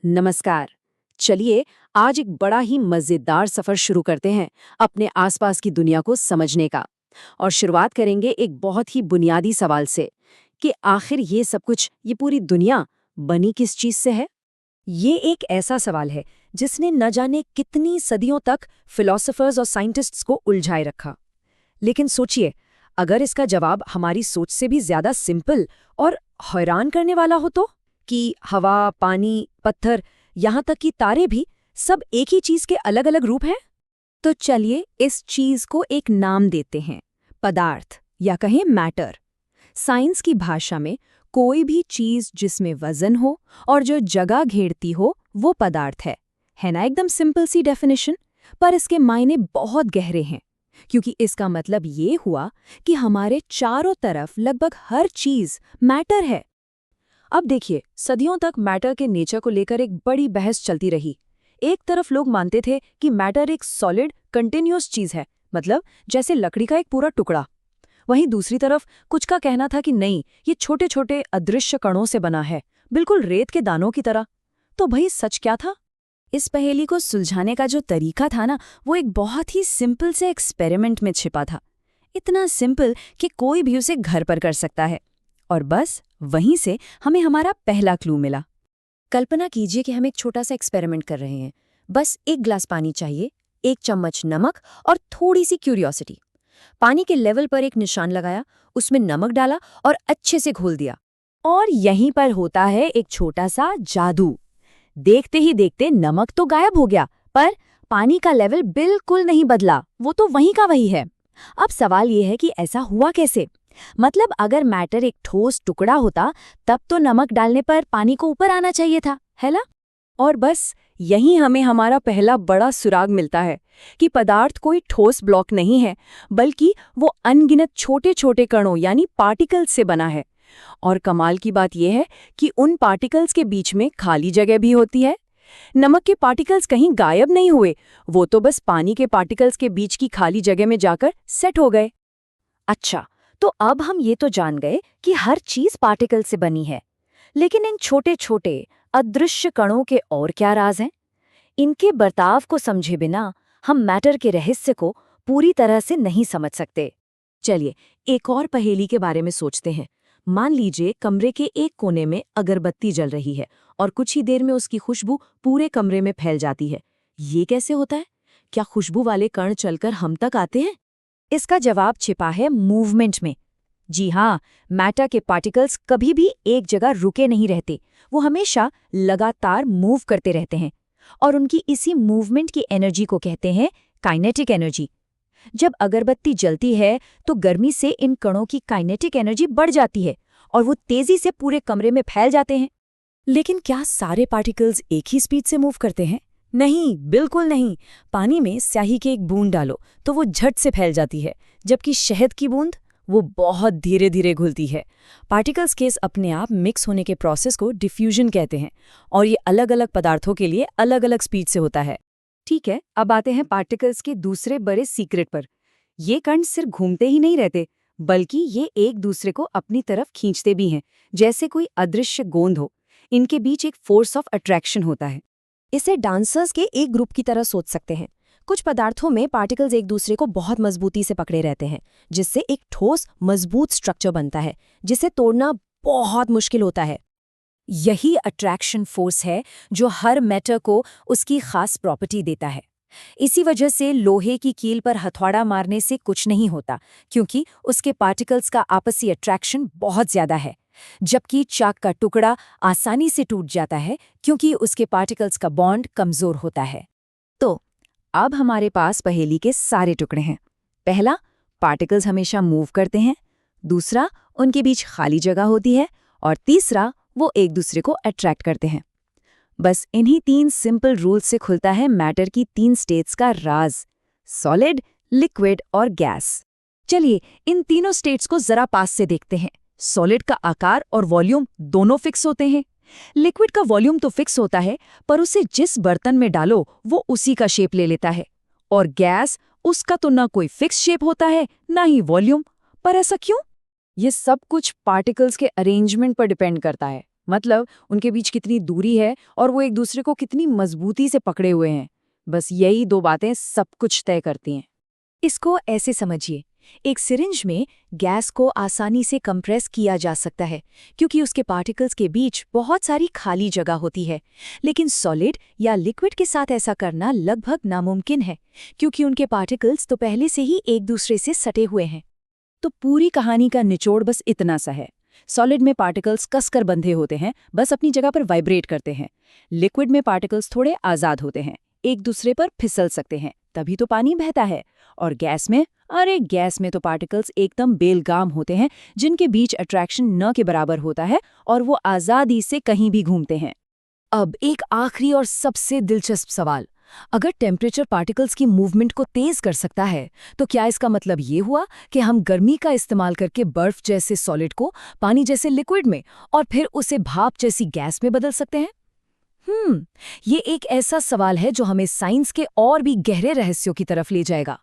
नमस्कार। चलिए आज एक बड़ा ही मजेदार सफर शुरू करते हैं अपने आसपास की दुनिया को समझने का। और शुरुआत करेंगे एक बहुत ही बुनियादी सवाल से कि आखिर ये सब कुछ, ये पूरी दुनिया बनी किस चीज से है। ये एक ऐसा सवाल है जिसने न जाने कितनी सदियों तक फिलोसोफर्स और साइंटिस्ट्स को उलझाए रखा। लेकिन सोचिए, अगर इसका जवाब हमारी सोच से भी ज्यादा सिंपल और हैरान करने वाला हो तो, कि हवा, पानी, पत्थर, यहाँ तक कि तारे भी सब एक ही चीज के अलग अलग रूप हैं। तो चलिए इस चीज को एक नाम देते हैं, पदार्थ या कहें मैटर। साइंस की भाषा में कोई भी चीज जिसमें वजन हो और जो जगह घेरती हो वो पदार्थ है ना। एकदम सिंपल सी डेफिनेशन, पर इसके मायने बहुत गहरे हैं, क्योंकि इसका मतलब ये हुआ कि हमारे चारों तरफ लगभग हर चीज मैटर है। अब देखिए, सदियों तक मैटर के नेचर को लेकर एक बड़ी बहस चलती रही। एक तरफ लोग मानते थे कि मैटर एक सॉलिड कंटिन्यूअस चीज है, मतलब जैसे लकड़ी का एक पूरा टुकड़ा। वहीं दूसरी तरफ कुछ का कहना था कि नहीं, ये छोटे छोटे अदृश्य कणों से बना है, बिल्कुल रेत के दानों की तरह। तो भाई सच क्या था? इस पहेली को सुलझाने का जो तरीका था ना, वो एक बहुत ही सिंपल से एक्सपेरिमेंट में छिपा था। इतना सिंपल कि कोई भी उसे घर पर कर सकता है। और बस वहीं से हमें हमारा पहला क्लू मिला। कल्पना कीजिए कि हम एक छोटा सा एक्सपेरिमेंट कर रहे हैं। बस एक ग्लास पानी चाहिए, एक चम्मच नमक और थोड़ी सी क्यूरियोसिटी। पानी के लेवल पर एक निशान लगाया, उसमें नमक डाला और अच्छे से घोल दिया। और यहीं पर होता है एक छोटा सा जादू। देखते ही देखते नमक तो गायब हो गया, पर पानी का लेवल बिल्कुल नहीं बदला, वो तो वहीं का वही है। अब सवाल ये है कि ऐसा हुआ कैसे? मतलब अगर मैटर एक ठोस टुकड़ा होता, तब तो नमक डालने पर पानी को ऊपर आना चाहिए था, है ना? और बस यहीं हमें हमारा पहला बड़ा सुराग मिलता है कि पदार्थ कोई ठोस ब्लॉक नहीं है, बल्कि वो अनगिनत छोटे छोटे कणों यानी पार्टिकल्स से बना है। और कमाल की बात यह है कि उन पार्टिकल्स के बीच में खाली जगह भी होती है। नमक के पार्टिकल्स कहीं गायब नहीं हुए, वो तो बस पानी के पार्टिकल्स के बीच की खाली जगह में जाकर सेट हो गए। अच्छा, तो अब हम ये तो जान गए कि हर चीज पार्टिकल से बनी है, लेकिन इन छोटे छोटे अदृश्य कणों के और क्या राज हैं? इनके बर्ताव को समझे बिना हम मैटर के रहस्य को पूरी तरह से नहीं समझ सकते। चलिए एक और पहेली के बारे में सोचते हैं। मान लीजिए कमरे के एक कोने में अगरबत्ती जल रही है और कुछ ही देर में उसकी खुशबू पूरे कमरे में फैल जाती है। ये कैसे होता है? क्या खुशबू वाले कण चलकर हम तक आते हैं? इसका जवाब छिपा है मूवमेंट में। जी हाँ, मैटर के पार्टिकल्स कभी भी एक जगह रुके नहीं रहते, वो हमेशा लगातार मूव करते रहते हैं। और उनकी इसी मूवमेंट की एनर्जी को कहते हैं काइनेटिक एनर्जी। जब अगरबत्ती जलती है तो गर्मी से इन कणों की काइनेटिक एनर्जी बढ़ जाती है और वो तेजी से पूरे कमरे में फैल जाते हैं। लेकिन क्या सारे पार्टिकल्स एक ही स्पीड से मूव करते हैं? नहीं, बिल्कुल नहीं। पानी में स्याही की एक बूंद डालो तो वो झट से फैल जाती है, जबकि शहद की बूंद वो बहुत धीरे धीरे घुलती है। पार्टिकल्स के इस अपने आप मिक्स होने के प्रोसेस को डिफ्यूजन कहते हैं, और ये अलग अलग पदार्थों के लिए अलग अलग स्पीड से होता है। ठीक है, अब आते हैं पार्टिकल्स के दूसरे बड़े सीक्रेट पर। ये कण सिर्फ घूमते ही नहीं रहते, बल्कि ये एक दूसरे को अपनी तरफ खींचते भी हैं, जैसे कोई अदृश्य गोंद हो। इनके बीच एक फोर्स ऑफ अट्रैक्शन होता है। इसे डांसर्स के एक ग्रुप की तरह सोच सकते हैं। कुछ पदार्थों में पार्टिकल्स एक दूसरे को बहुत मजबूती से पकड़े रहते हैं, जिससे एक ठोस मजबूत स्ट्रक्चर बनता है, जिसे तोड़ना बहुत मुश्किल होता है। यही अट्रैक्शन फोर्स है जो हर मैटर को उसकी खास प्रॉपर्टी देता है। इसी वजह से लोहे की कील पर हथौड़ा मारने से कुछ नहीं होता, क्योंकि उसके पार्टिकल्स का आपसी अट्रैक्शन बहुत ज्यादा है। जबकि चाक का टुकड़ा आसानी से टूट जाता है, क्योंकि उसके पार्टिकल्स का बॉन्ड कमजोर होता है। तो अब हमारे पास पहेली के सारे टुकड़े हैं। पहला, पार्टिकल्स हमेशा मूव करते हैं। दूसरा, उनके बीच खाली जगह होती है। और तीसरा, वो एक दूसरे को अट्रैक्ट करते हैं। बस इन्हीं 3 सिंपल रूल्स से खुलता है मैटर की 3 स्टेट्स का राज: सॉलिड, लिक्विड और गैस। चलिए इन तीनों स्टेट्स को जरा पास से देखते हैं। सॉलिड का आकार और वॉल्यूम दोनों फिक्स होते हैं। लिक्विड का वॉल्यूम तो फिक्स होता है, पर उसे जिस बर्तन में डालो वो उसी का शेप ले लेता है। और गैस, उसका तो ना कोई फिक्स शेप होता है, ना ही वॉल्यूम। पर ऐसा क्यों? ये सब कुछ पार्टिकल्स के अरेंजमेंट पर डिपेंड करता है। मतलब उनके बीच कितनी दूरी है और वो एक दूसरे को कितनी मजबूती से पकड़े हुए हैं। बस यही दो बातें सब कुछ तय करती हैं। इसको ऐसे समझिए, एक सिरिंज में गैस को आसानी से कंप्रेस किया जा सकता है क्योंकि उसके पार्टिकल्स के बीच बहुत सारी खाली जगह होती है, लेकिन सॉलिड या लिक्विड के साथ ऐसा करना लगभग नामुमकिन है क्योंकि उनके पार्टिकल्स तो पहले से ही एक दूसरे से सटे हुए हैं। तो पूरी कहानी का निचोड़ बस इतना सा है। सॉलिड में पार्टिकल्स कसकर बंधे होते हैं, बस अपनी जगह पर वाइब्रेट करते हैं। लिक्विड में पार्टिकल्स थोड़े आज़ाद होते हैं, एक दूसरे पर फिसल सकते हैं, तभी तो पानी बहता है। और गैस में, अरे गैस में तो पार्टिकल्स एकदम बेलगाम होते हैं, जिनके बीच अट्रैक्शन न के बराबर होता है और वो आज़ादी से कहीं भी घूमते हैं। अब एक आखिरी और सबसे दिलचस्प सवाल, अगर टेम्परेचर पार्टिकल्स की मूवमेंट को तेज कर सकता है, तो क्या इसका मतलब ये हुआ कि हम गर्मी का इस्तेमाल करके बर्फ जैसे सॉलिड को पानी जैसे लिक्विड में और फिर उसे भाप जैसी गैस में बदल सकते हैं? ये एक ऐसा सवाल है जो हमें साइंस के और भी गहरे रहस्यों की तरफ ले जाएगा।